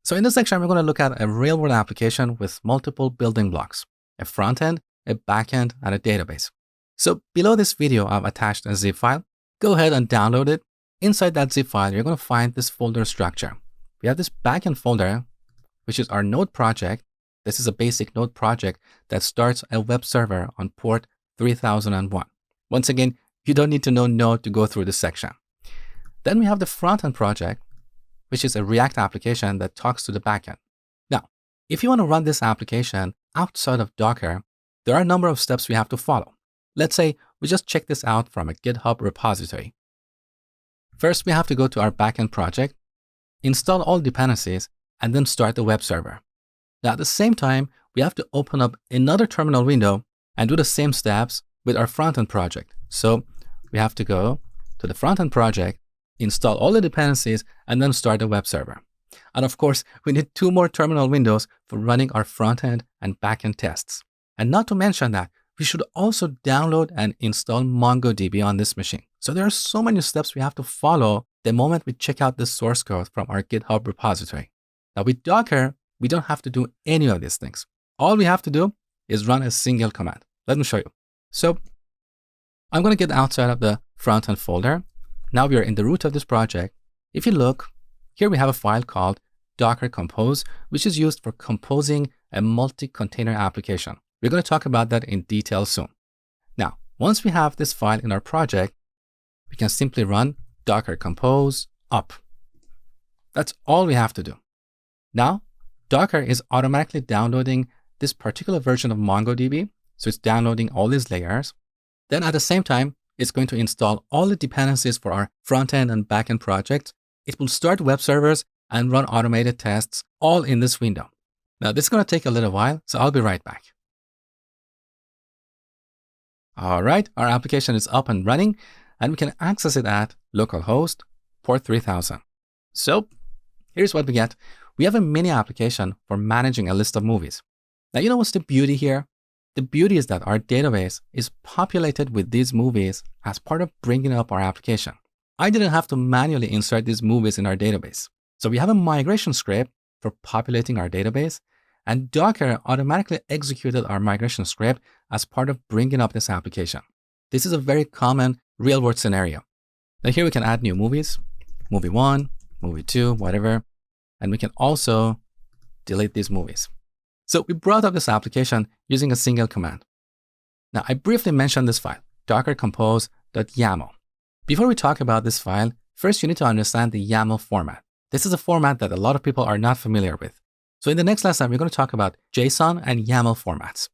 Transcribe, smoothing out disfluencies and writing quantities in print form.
So in this section, we're going to look at a real-world application with multiple building blocks, a front end, a back end, and a database. So below this video, I've attached a zip file. Go ahead and download it. Inside that zip file, you're going to find this folder structure. We have this backend folder, which is our node project. This is a basic node project that starts a web server on port 3001. Once again, you don't need to know Node to go through this section. Then we have the front-end project, which is a React application that talks to the backend. Now, if you want to run this application outside of Docker, there are a number of steps we have to follow. Let's say we just check this out from a GitHub repository. First, we have to go to our backend project, install all dependencies, and then start the web server. Now, at the same time, we have to open up another terminal window and do the same steps with our front-end project. So we have to go to the front-end project, install all the dependencies, and then start the web server. And of course, we need 2 more terminal windows for running our front-end and back-end tests. And not to mention that, we should also download and install MongoDB on this machine. So there are so many steps we have to follow the moment we check out the source code from our GitHub repository. Now with Docker, we don't have to do any of these things. All we have to do is run a single command. Let me show you. So I'm going to get outside of the front-end folder. Now we are in the root of this project. If you look, here we have a file called Docker Compose, which is used for composing a multi-container application. We're going to talk about that in detail soon. Now, once we have this file in our project, we can simply run Docker Compose up. That's all we have to do. Now, Docker is automatically downloading this particular version of MongoDB. So it's downloading all these layers. Then at the same time, it's going to install all the dependencies for our front-end and back-end projects. It will start web servers and run automated tests all in this window. Now, this is going to take a little while, so I'll be right back. All right, our application is up and running, and we can access it at localhost port 3000. So here's what we get. We have a mini application for managing a list of movies. Now, you know what's the beauty here? The beauty is that our database is populated with these movies as part of bringing up our application. I didn't have to manually insert these movies in our database. So we have a migration script for populating our database, and Docker automatically executed our migration script as part of bringing up this application. This is a very common real-world scenario. Now here we can add new movies, movie 1, movie 2, whatever, and we can also delete these movies. So we brought up this application using a single command. Now I briefly mentioned this file, dockercompose.yaml. Before we talk about this file, first you need to understand the YAML format. This is a format that a lot of people are not familiar with. So in the next lesson, we're going to talk about JSON and YAML formats.